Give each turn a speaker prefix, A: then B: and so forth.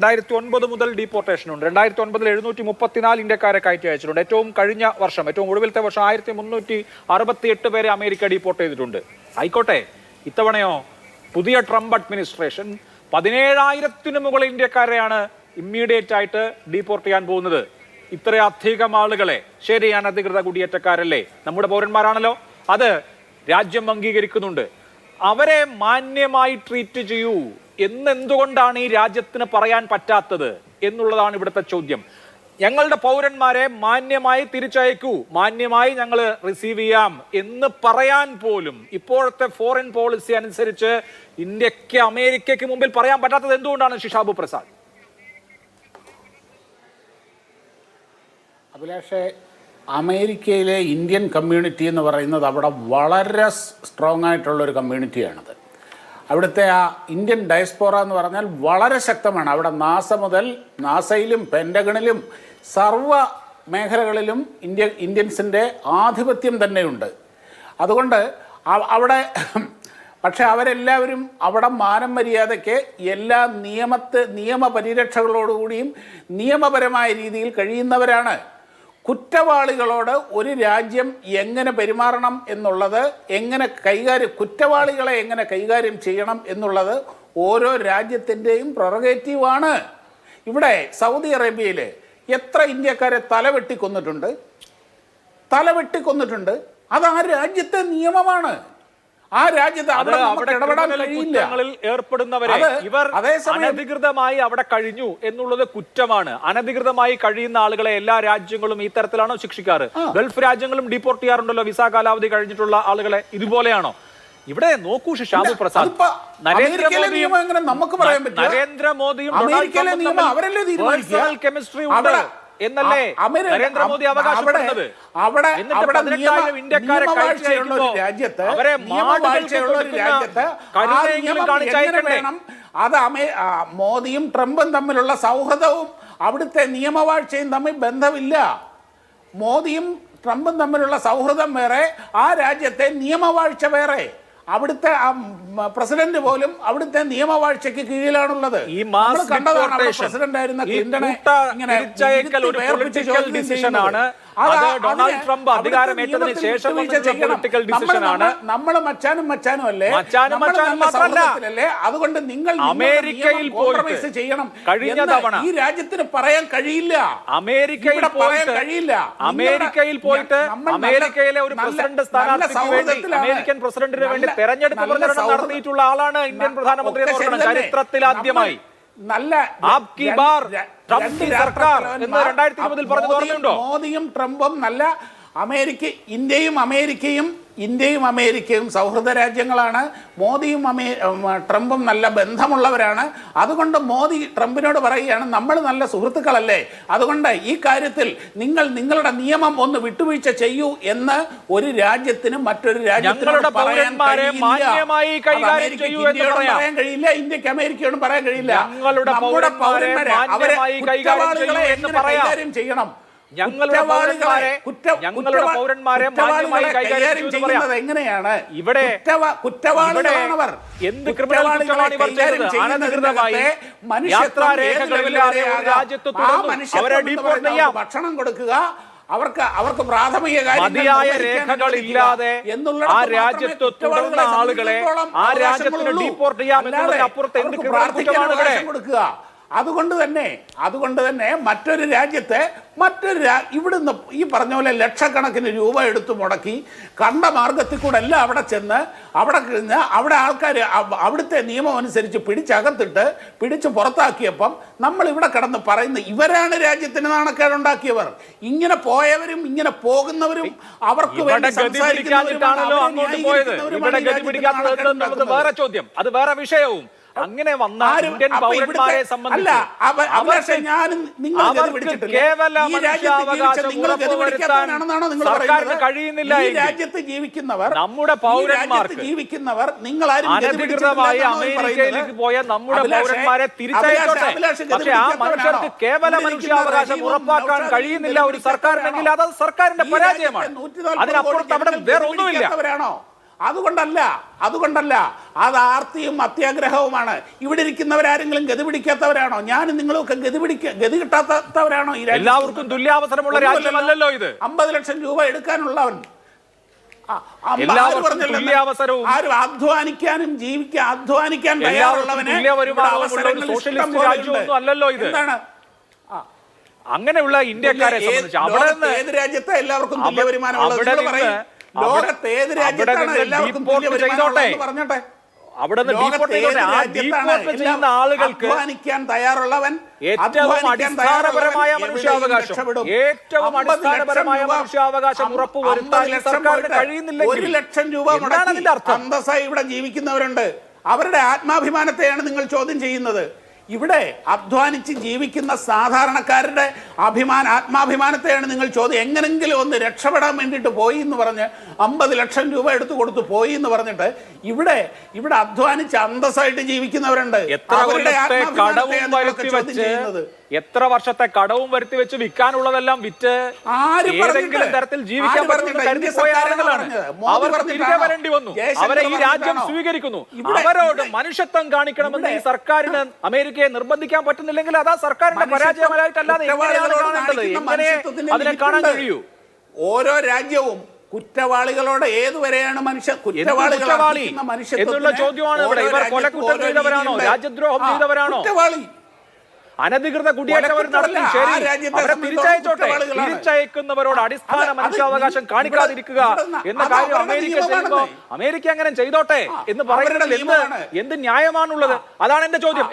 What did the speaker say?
A: 2009 മുതൽ ഡീപ്പോർട്ടേഷൻ ഉണ്ട്. 2009 734 ഇന്ത്യക്കാരെ കയറ്റി അയച്ചിട്ടുണ്ട്. ഏറ്റവും കഴിഞ്ഞ വർഷം, ഏറ്റവും ഒടുവിലത്തെ വർഷം 1368 പേരെ അമേരിക്ക ഡീപ്പോർട്ട് ചെയ്തിട്ടുണ്ട്. ആയിക്കോട്ടെ, ഇത്തവണയോ പുതിയ ട്രംപ് അഡ്മിനിസ്ട്രേഷൻ 17,000-ന് മുകളിൽ ഇന്ത്യക്കാരെയാണ് ഇമ്മീഡിയറ്റ് ആയിട്ട് ഡീപ്പോർട്ട് ചെയ്യാൻ പോകുന്നത്. ഇത്രയധികം ആളുകളെ, ശരി, അനധികൃത കുടിയേറ്റക്കാരല്ലേ, നമ്മുടെ പൗരന്മാരാണല്ലോ, അത് രാജ്യം അംഗീകരിക്കുന്നുണ്ട്. അവരെ മാന്യമായി ട്രീറ്റ് ചെയ്യൂ എന്നെന്തുകൊണ്ടാണ് ഈ രാജ്യത്തിന് പറയാൻ പറ്റാത്തത് എന്നുള്ളതാണ് ഇവിടുത്തെ ചോദ്യം. ഞങ്ങളുടെ പൗരന്മാരെ മാന്യമായി തിരിച്ചയക്കൂ, മാന്യമായി ഞങ്ങൾ റിസീവ് ചെയ്യാം എന്ന് പറയാൻ പോലും ഇപ്പോഴത്തെ ഫോറിൻ പോളിസി അനുസരിച്ച് ഇന്ത്യക്ക്, അമേരിക്കയ്ക്ക് മുമ്പിൽ പറയാൻ പറ്റാത്തത് എന്തുകൊണ്ടാണ് ഷിഷാബു പ്രസാദ്?
B: അഭിലാഷേ, അമേരിക്കയിലെ ഇന്ത്യൻ കമ്മ്യൂണിറ്റി എന്ന് പറയുന്നത് അവിടെ വളരെ സ്ട്രോങ് ആയിട്ടുള്ളൊരു കമ്മ്യൂണിറ്റിയാണത്. അവിടുത്തെ ആ ഇന്ത്യൻ ഡയസ്പോറ എന്ന് പറഞ്ഞാൽ വളരെ ശക്തമാണ്. അവിടെ നാസ മുതൽ, നാസയിലും പെൻറ്റഗണിലും സർവ്വ മേഖലകളിലും ഇന്ത്യൻസിൻ്റെ ആധിപത്യം തന്നെയുണ്ട്. അതുകൊണ്ട് അവിടെ പക്ഷെ അവരെല്ലാവരും അവിടെ മാനം മര്യാദയ്ക്ക് എല്ലാ നിയമപരിരക്ഷകളോടുകൂടിയും നിയമപരമായ രീതിയിൽ കഴിയുന്നവരാണ്. കുറ്റവാളികളോട് ഒരു രാജ്യം എങ്ങനെ പെരുമാറണം എന്നുള്ളത്, കുറ്റവാളികളെ എങ്ങനെ കൈകാര്യം ചെയ്യണം എന്നുള്ളത് ഓരോ രാജ്യത്തിൻ്റെയും പ്രൊറഗേറ്റീവാണ്. ഇവിടെ സൗദി അറേബ്യയിൽ എത്ര ഇന്ത്യക്കാരെ തലവെട്ടിക്കൊന്നിട്ടുണ്ട്? അത് ആ രാജ്യത്തെ നിയമമാണ്. ആ രാജ്യത്ത് ഇടപെടാൻ കഴിയില്ല.
A: ഏർപ്പെടുന്നവരെ ഇവർ അനധികൃതമായി അവിടെ കഴിഞ്ഞു എന്നുള്ളത് കുറ്റമാണ്. അനധികൃതമായി കഴിയുന്ന ആളുകളെ എല്ലാ രാജ്യങ്ങളും ഈ തരത്തിലാണോ ശിക്ഷിക്കാറ്? ഗൾഫ് രാജ്യങ്ങളും ഡീപ്പോർട്ട് ചെയ്യാറുണ്ടല്ലോ വിസ കാലാവധി കഴിഞ്ഞിട്ടുള്ള ആളുകളെ. ഇതുപോലെയാണോ? ഇവിടെ നോക്കൂ ഷിഷാബു പ്രസാദ്, നരേന്ദ്രമോദിയും കെമിസ്ട്രി ഉണ്ട് എന്നല്ലേ നരേന്ദ്രമോദി അവകാശപ്പെടുന്നത്? ഇന്ത്യക്കാരെ അവരെ
B: അത് മോദിയും ട്രംപും തമ്മിലുള്ള സൗഹൃദവും അവിടുത്തെ നിയമവാഴ്ചയും തമ്മിൽ ബന്ധമില്ല. മോദിയും ട്രംപും തമ്മിലുള്ള സൗഹൃദം വേറെ, ആ രാജ്യത്തെ നിയമവാഴ്ച വേറെ. അവിടുത്തെ പ്രസിഡന്റ് പോലും അവിടുത്തെ നിയമവാഴ്ചയ്ക്ക് കീഴിലാണുള്ളത്. കണ്ടതാണ് പ്രസിഡന്റ് ആയിരുന്ന ക്ലിന്റനെ ഇങ്ങനെ
A: ഡൊണാൾഡ് ട്രംപ് അധികാരമേറ്റതിന് ശേഷം
B: നമ്മൾ മച്ചാനും അല്ലേ, അതുകൊണ്ട് നിങ്ങൾ
A: അമേരിക്കയിൽ
B: കോംപ്രമൈസ് ചെയ്യണം.
A: കഴിഞ്ഞ തവണ
B: ഈ രാജ്യത്തിന് പറയാൻ കഴിയില്ല.
A: അമേരിക്കയിൽ പോയിട്ട് അമേരിക്കയിലെ ഒരു പ്രസിഡന്റ് സ്ഥാനാർത്ഥിക്ക് വേണ്ടി, അമേരിക്കൻ പ്രസിഡന്റിന് വേണ്ടി തെരഞ്ഞെടുപ്പ് പ്രചരണം നടത്തിയിട്ടുള്ള ആളാണ് ഇന്ത്യൻ പ്രധാനമന്ത്രി എന്ന് പറയുന്നത്. ചരിത്രത്തിൽ ആദ്യമായി
B: മോദിയും ട്രംപും നല്ല ഇന്ത്യയും അമേരിക്കയും സൗഹൃദ രാജ്യങ്ങളാണ്. മോദിയും ട്രംപും നല്ല ബന്ധമുള്ളവരാണ്. അതുകൊണ്ട് മോദി ട്രംപിനോട് പറയുകയാണ്, നമ്മൾ നല്ല സുഹൃത്തുക്കളല്ലേ, അതുകൊണ്ട് ഈ കാര്യത്തിൽ നിങ്ങളുടെ നിയമം ഒന്ന് വിട്ടുവീഴ്ച ചെയ്യൂ എന്ന് ഒരു രാജ്യത്തിന് മറ്റൊരു രാജ്യത്തിനോട് പറയാൻ കഴിയില്ല. ഇന്ത്യക്ക് അമേരിക്കയോടും പറയാൻ കഴിയില്ല. നമ്മുടെ പൗരന്മാരെ അവരെ കുറ്റവാളികളെ എങ്ങനെ കൈകാര്യം ചെയ്യണം,
A: ഞങ്ങളുടെ പൗരന്മാരെ മാന്യമായി കൈകാര്യം ചെയ്യുന്നത്
B: എങ്ങനെയാണ്?
A: ഇവിടെ
B: കുറ്റവാളികളാണവർ
A: എന്ത് ക്രിമിനൽ കുറ്റമാണ് ഇവർ ചെയ്തത്? അനധികൃതമായി യാത്രാരേഖകളില്ലാതെ രാജ്യത്ത് അവരെ ഡീപ്പോർട്ട് ചെയ്യാം,
B: ഭക്ഷണം കൊടുക്കുക, അവർക്ക് പ്രാഥമിക
A: മതിയായ രേഖകളില്ലാതെ ആ രാജ്യത്ത് തുടർന്ന ആളുകളെ ആ രാജ്യത്തിന് ഡീപ്പോർട്ട് ചെയ്യാം എന്നതിനപ്പുറത്ത് എന്ത് ക്രിമിനൽ കുറ്റമാണ് ഇവിടെ
B: കൊടുക്കുക? അതുകൊണ്ട് തന്നെ മറ്റൊരു രാജ്യത്തെ ഇവിടുന്ന് ഈ പറഞ്ഞ പോലെ ലക്ഷക്കണക്കിന് രൂപ എടുത്തു മുടക്കി കണ്ട മാർഗത്തിൽ കൂടെ എല്ലാം അവിടെ ചെന്ന് അവിടെ ആൾക്കാർ അവിടുത്തെ നിയമം അനുസരിച്ച് പിടിച്ച് പുറത്താക്കിയപ്പം നമ്മൾ ഇവിടെ കിടന്ന് പറയുന്ന ഇവരാണ് രാജ്യത്തിന് നാണക്കേടുണ്ടാക്കിയവർ. ഇങ്ങനെ പോയവരും ഇങ്ങനെ പോകുന്നവരും അവർക്ക്
A: വേറെ ചോദ്യം, അത് വേറെ വിഷയവും. അങ്ങനെ വന്ന ഇന്ത്യൻ പൗരന്മാരെ സംബന്ധിച്ച് സർക്കാരിന് കഴിയുന്നില്ല.
B: രാജ്യത്ത് ജീവിക്കുന്നവർ,
A: നമ്മുടെ പൗരന്മാർക്ക്
B: ജീവിക്കുന്നവർ, നിങ്ങൾ
A: അനധികൃതമായി അമേരിക്കയിലേക്ക് പോയ നമ്മുടെ പൗരന്മാരെ തിരിച്ചയച്ചോട്ടെ. പക്ഷെ ആ മനുഷ്യർക്ക് കേവല മനുഷ്യാവകാശം ഉറപ്പാക്കാൻ കഴിയുന്നില്ല ഒരു സർക്കാരിനെങ്കിൽ അത് സർക്കാരിന്റെ പരാജയമാണ്. അതിനപ്പുറത്ത് അവിടെ വേറെ ഒന്നുമില്ല.
B: അതുകൊണ്ടല്ല അത് ആർത്തിയും അത്യാഗ്രഹവുമാണ്. ഇവിടെ ഇരിക്കുന്നവരാരെങ്കിലും ഗതി പിടിക്കാത്തവരാണോ? ഞാനും നിങ്ങളൊക്കെ ഗതി കിട്ടാത്തവരാണോ? ഈ
A: എല്ലാവർക്കും തുല്യാവസരമുള്ള രാജ്യമല്ലല്ലോ ഇത്.
B: 50 ലക്ഷം രൂപ എടുക്കാനുള്ളവൻ ആരും അധ്വാനിക്കാനും അധ്വാനിക്കാൻ തയ്യാറുള്ളവനെ
A: അല്ലല്ലോ ഇത്. അങ്ങനെയുള്ള ഇന്ത്യക്കാരെ സംബന്ധിച്ച് അവിടെ
B: ഏത് രാജ്യത്തെ എല്ലാവർക്കും തുല്യ വരുമാനമുള്ളത്? ലോകത്ത് ഏത് രാജ്യത്താണ് എല്ലാവർക്കും തുല്യ വരുമാനമുള്ളത്? പറഞ്ഞോട്ടെ.
A: ആളുകൾക്ക്
B: അധ്വാനിക്കാൻ തയ്യാറുള്ളവൻ
A: ഏറ്റവും അടിസ്ഥാനപരമായ മനുഷ്യാവകാശം ഉറപ്പുവരുത്താൻ സർക്കാരിന് കഴിയുന്നില്ലെങ്കിൽ
B: 1 ലക്ഷം രൂപ അന്തസ്സായി ഇവിടെ ജീവിക്കുന്നവരുണ്ട്. അവരുടെ ആത്മാഭിമാനത്തെയാണ് നിങ്ങൾ ചോദ്യം ചെയ്യുന്നത്. ഇവിടെ അധ്വാനിച്ച് ജീവിക്കുന്ന സാധാരണക്കാരുടെ ആത്മാഭിമാനത്തെയാണ് നിങ്ങൾ ചോദ്യം. എങ്ങനെങ്കിലും ഒന്ന് രക്ഷപ്പെടാൻ വേണ്ടിയിട്ട് പോയി എന്ന് പറഞ്ഞ് 50 ലക്ഷം രൂപ എടുത്തു കൊടുത്തു പോയി എന്ന് പറഞ്ഞിട്ട് ഇവിടെ അധ്വാനിച്ച് അന്തസ്സായിട്ട് ജീവിക്കുന്നവരുണ്ട്.
A: എത്ര വർഷത്തെ കടവും വരുത്തി വെച്ച് വിൽക്കാനുള്ളതെല്ലാം വിറ്റ് ഏതെങ്കിലും തരത്തിൽ ജീവിക്കാൻ പറ്റുന്ന കരുതി പോയ ആളുകളാണ്. അവർക്ക് തിരികെ വരേണ്ടി വന്നു. അവരെ ഈ രാജ്യം സ്വീകരിക്കുന്നു. അവരോട് മനുഷ്യത്വം കാണിക്കണമെന്ന് ഈ സർക്കാരിന് അമേരിക്കയെ നിർബന്ധിക്കാൻ പറ്റുന്നില്ലെങ്കിൽ അതാ സർക്കാരിന്റെ പരാജയമായിട്ടല്ലാതെ എങ്ങനെയാണ് കാണേണ്ടത്? എങ്ങനെ അതിനെ കാണാൻ കഴിയൂ?
B: ഓരോ രാജ്യവും കുറ്റവാളികളോട് ഏതുവരെയാണ്
A: കുറ്റവാളി എന്നുള്ള ചോദ്യമാണ് ഇവിടെ. ഇവർ കൊലക്കുറ്റം ചെയ്തവരാണോ? രാജ്യദ്രോഹം ചെയ്തവരാണോ? അനധികൃത കുടിയേറ്റവർ നടത്തി ശരി, അവരെ തിരിച്ചയച്ചോട്ടെ. തിരിച്ചയക്കുന്നവരോട് അടിസ്ഥാന മനുഷ്യാവകാശം കാണിക്കാതിരിക്കുക എന്ന കാര്യം അമേരിക്ക ചെയ്യുമ്പോൾ അമേരിക്ക അങ്ങനെ ചെയ്തോട്ടെ എന്ന് പറയുന്നതിൽ എന്ത് ന്യായമാണുള്ളത്? അതാണ് എന്റെ ചോദ്യം.